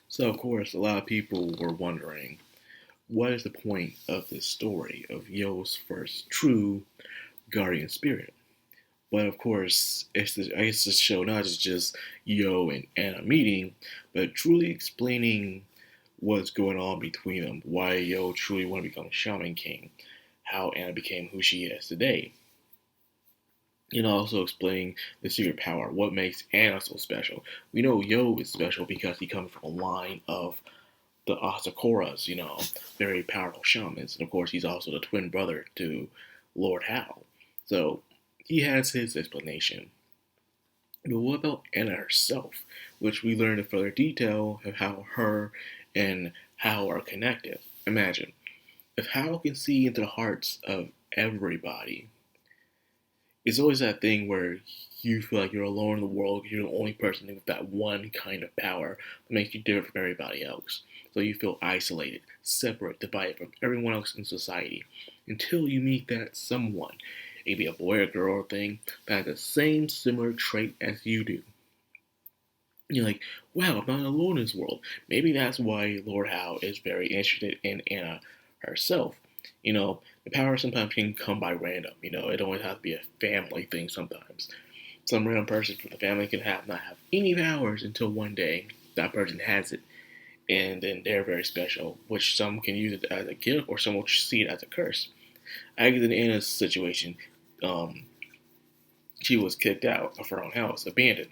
So, of course, a lot of people were wondering what is the point of this story of Yo's first true guardian spirit? But of course, I guess this show not just Yo and Anna meeting, but truly explaining what's going on between them, why Yo truly want to become Shaman King, how Anna became who she is today, and also explaining the secret power, what makes Anna so special. We know Yo is special because he comes from a line of the Asakuras, very powerful shamans. And of course, he's also the twin brother to Lord Hal. So he has his explanation. But what about Anna herself, which we learn in further detail of how her and Hal are connected? Imagine, if Hal can see into the hearts of everybody, it's always that thing where you feel like you're alone in the world. You're the only person with that one kind of power that makes you different from everybody else. So you feel isolated, separate, divided from everyone else in society until you meet that someone, maybe a boy or girl thing, that has the same similar trait as you do. You're like, wow, I'm not alone in this world. Maybe that's why Lord Howe is very interested in Anna herself. The power sometimes can come by random. It don't always have to be a family thing sometimes. Some random person from the family can not have any powers until one day that person has it. And then they're very special, which some can use it as a gift or some will see it as a curse. I guess in Anna's situation, um, she was kicked out of her own house, abandoned.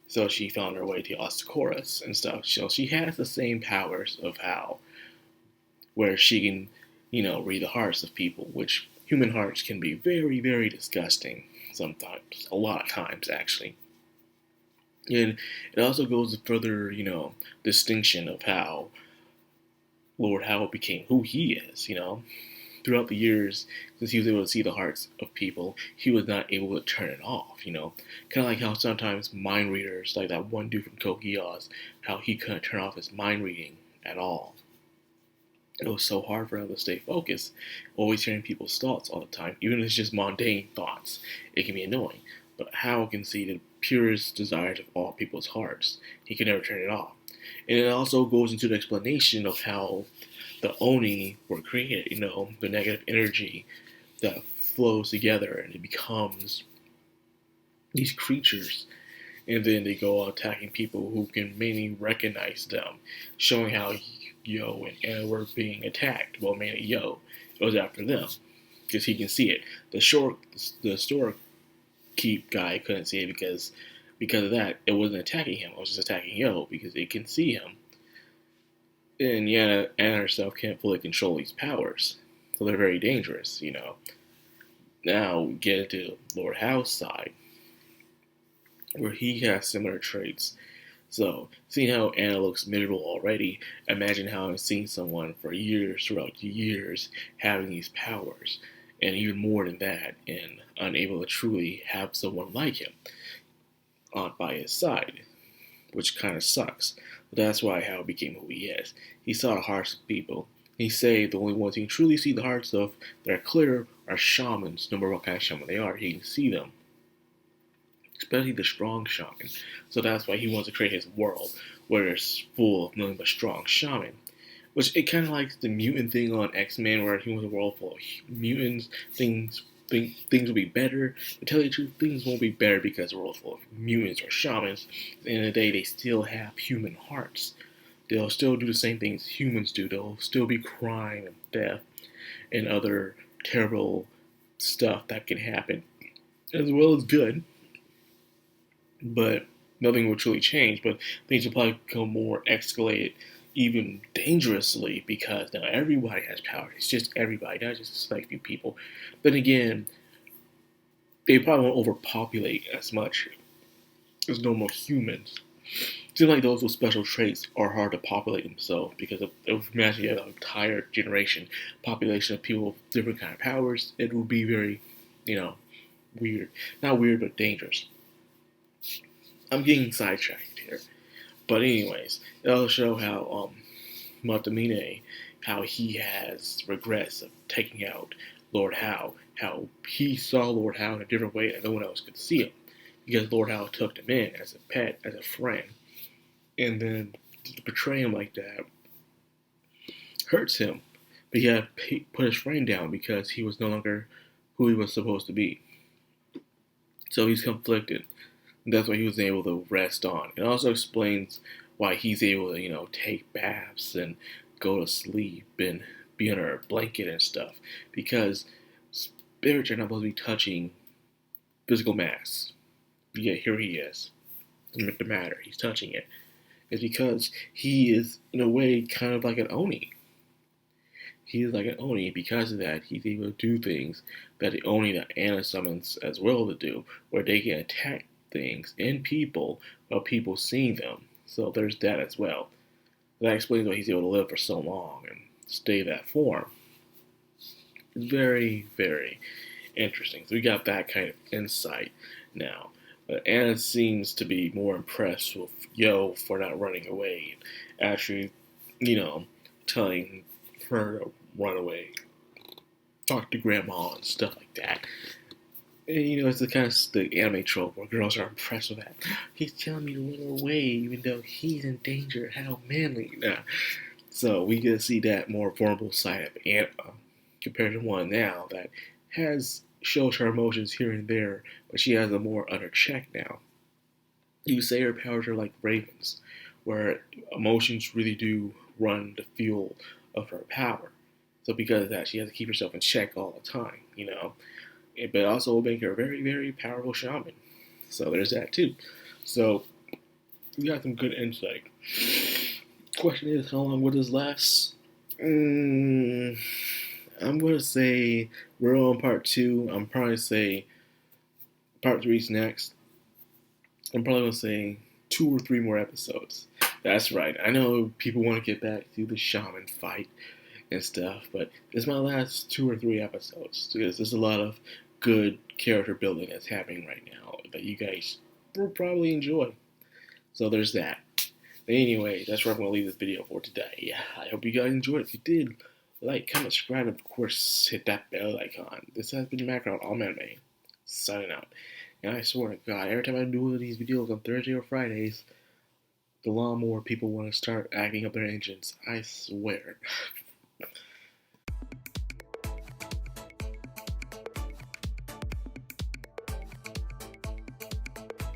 So she found her way to Ostacoris and stuff. So she has the same powers of Hal, where she can, read the hearts of people, which human hearts can be very, very disgusting sometimes, a lot of times actually. And it also goes to further, distinction of how Lord Hal became who he is. Throughout the years, since he was able to see the hearts of people, he was not able to turn it off. Kind of like how sometimes mind readers, like that one dude from Code Geass, how he couldn't turn off his mind reading at all. It was so hard for him to stay focused, always hearing people's thoughts all the time, even if it's just mundane thoughts. It can be annoying. But Hal can see the purest desires of all people's hearts. He can never turn it off. And it also goes into the explanation of how the Oni were created, the negative energy that flows together and it becomes these creatures. And then they go out attacking people who can mainly recognize them, showing how Yo and Anna were being attacked. Well, mainly Yo. It was after them because he can see it. The store keep guy couldn't see it because of that. It wasn't attacking him. It was just attacking Yo because it can see him. And Anna herself can't fully control these powers, so they're very dangerous. Now we get into Lord Howe's side, where he has similar traits. So, seeing how Anna looks miserable already, imagine how I've seen someone for years, throughout years, having these powers, and even more than that, and unable to truly have someone like him on by his side, which kind of sucks. But that's why Hal became who he is. He saw the hearts of people. He said the only ones he can truly see the hearts of that are clear are shamans, no matter what kind of shaman they are. He can see them, especially the strong shaman. So that's why he wants to create his world where it's full of nothing but strong shaman. Which it kind of like the mutant thing on X-Men, where he wants a world full of mutants. Things will be better. To tell you the truth, things won't be better because the world's full of mutants or shamans. At the end of the day, they still have human hearts. They'll still do the same things humans do. There'll still be crime and death and other terrible stuff that can happen, as well as good. But nothing will truly change. But things will probably become more escalated, even dangerously, because now everybody has power. It's just everybody, not just a select few people. Then again, they probably won't overpopulate as much as normal humans. It seems like those with special traits are hard to populate themselves because if imagine you have an entire generation population of people with different kind of powers, it would be very, weird. Not weird, but dangerous. I'm getting sidetracked here. But anyways, it'll show how Matamine, how he has regrets of taking out Lord Howe, how he saw Lord Howe in a different way that no one else could see him. Because Lord Howe took him in as a pet, as a friend. And then to betray him like that hurts him. But he had to put his friend down because he was no longer who he was supposed to be. So he's conflicted. That's why he was able to rest on. It also explains why he's able to, take baths and go to sleep and be under a blanket and stuff. Because spirits are not supposed to be touching physical mass. Yet here he is. The matter, he's touching it. It's because he is, in a way, kind of like an Oni. He is like an Oni. Because of that, he's able to do things that the Oni that Anna summons as well to do, where they can attack things and people without people seeing them. So there's that as well. That explains why he's able to live for so long and stay that form. It's very, very interesting. So we got that kind of insight now. But Anna seems to be more impressed with Yo for not running away and actually, telling her to run away, talk to grandma and stuff like that. And, it's the kind of the anime trope where girls are impressed with that. He's telling me to run away even though he's in danger. How manly. Nah. So we get to see that more vulnerable side of Anna compared to one now that shows her emotions here and there, but she has them more under check now. You say her powers are like ravens, where emotions really do run the fuel of her power. So because of that, she has to keep herself in check all the time, But also will make her a very, very powerful shaman. So there's that too. So we got some good insight. Question is, how long will this last? I'm going to say we're on part 2. I'm probably say part 3 is next. I'm probably going to say 2 or 3 more episodes. That's right. I know people want to get back to the shaman fight and stuff, but this is my last 2 or 3 episodes because there's a lot of good character building that's happening right now that you guys will probably enjoy. So there's that. But anyway, that's where I'm going to leave this video for today. I hope you guys enjoyed it. If you did, like, comment, subscribe, and of course, hit that bell icon. This has been Madcrownxox, signing out. And I swear to God, every time I do these videos on Thursday or Fridays, the lawnmower people want to start acting up their engines. I swear.